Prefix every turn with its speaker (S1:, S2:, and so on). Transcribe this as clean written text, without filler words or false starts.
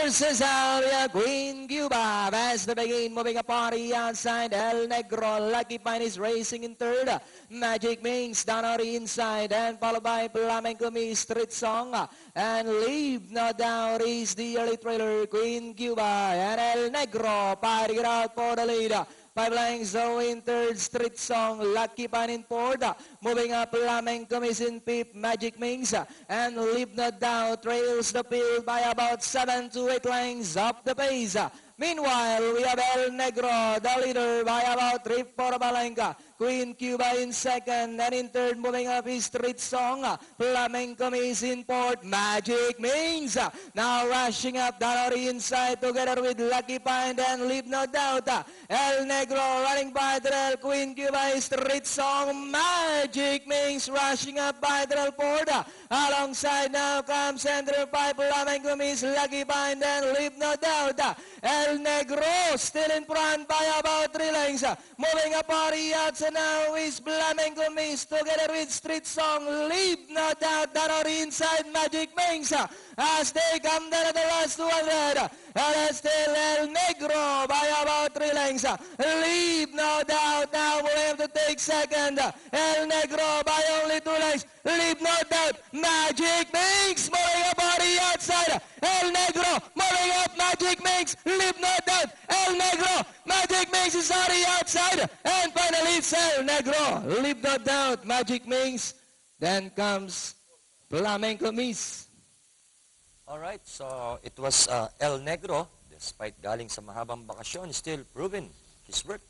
S1: Cesaria, Queen Cuba, as the begin, moving a party outside. El Negro, Lucky Pine is racing in third. Magic Mings down on the inside, and followed by Flamenco Me, Street Song. And Leave No Doubt is the early trailer, Queen Cuba, and El Negro fighting it out for the lead. 5 lengths in third, Street Song, Lucky Pine in fourth. Moving up, Flamenco is in fifth, Magic Mings. And Leave No Doubt trails the field by about 7 to 8 lengths up the pace. Meanwhile, we have El Negro, the leader, by about 3/4 Balenca. Queen Cuba in second, and in third, moving up is Street Song. Flamenco is in fourth, Magic Mings. Now rushing up down on the inside together with Lucky Pine and Leave No Doubt. El Negro running by Trail, Queen Cuba is Street Song. Magic Mings rushing up by Trail fourth. Alongside now comes Central 5, Flamenco is Lucky Pine and Leave No Doubt. El Negro still in front by about 3 lengths. Moving up party out so now is Flamenco Mings together with Street Song. Leave No Doubt down on the inside, Magic Mings. As they come down to the last 200. And still El Negro by about 3 lengths. Leave No Doubt now will have to take second. El Negro by only 2 lengths. Leave No Doubt. Magic Mings moving up party outside. El Negro moving up, Magic Mings. Leave No Doubt. El Negro. Magic Mings is on the outside. And finally it's El Negro. Leave No Doubt. Magic Mings. Then comes Flamenco Mings.
S2: Alright, so it was El Negro, despite galing sa mahabang bakasyon, still proven his worth.